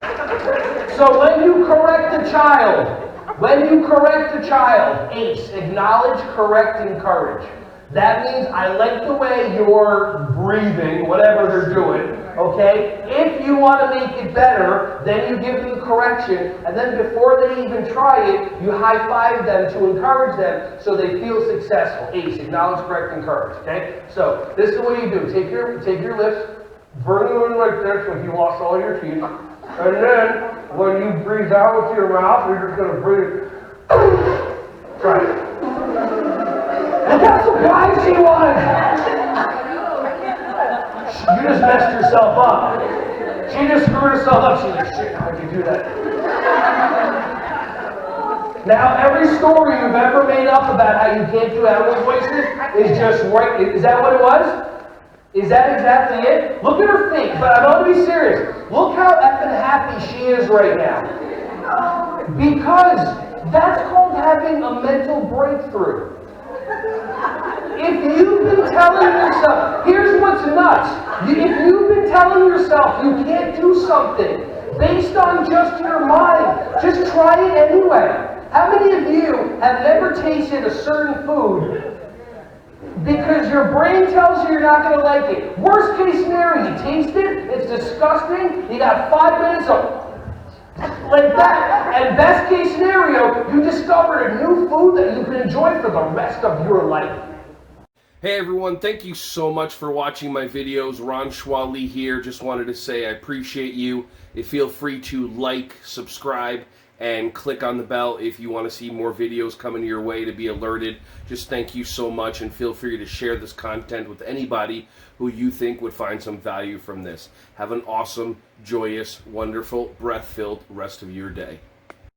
So when you correct a child, ACE, acknowledge, correct, encourage. That means I like the way you're breathing, whatever they're doing, okay? If you want to make it better, then you give them correction, and then before they even try it, you high-five them to encourage them so they feel successful. ACE, acknowledge, correct, encourage, okay? So this is what you do. Take your lips, bring them in like this when you wash all your teeth, and then when you breathe out with your mouth, you're just going to breathe. Try it. Look how surprised she was! You just messed yourself up. She just screwed herself up. She's like, shit, how did you do that? Now, every story you've ever made up about how you can't do animal voices is just right. Is that what it was? Is that exactly it? Look at her face. But I'm going to be serious. Look how effing happy she is right now. Because that's called having a mental breakthrough. If you've been telling yourself, here's what's nuts. If you've been telling yourself you can't do something based on just your mind, just try it anyway. How many of you have ever tasted a certain food because your brain tells you you're not going to like it? Worst case scenario, you taste it, it's disgusting, you got 5 minutes of like that. And best case scenario, you discovered a new food that you can enjoy for the rest of your life. Hey everyone, thank you so much for watching my videos. Ron Schwally here. Just wanted to say I appreciate you. Feel free to like, subscribe, and click on the bell if you want to see more videos coming your way to be alerted. Just thank you so much, and feel free to share this content with anybody who you think would find some value from this. Have an awesome, joyous, wonderful, breath-filled rest of your day.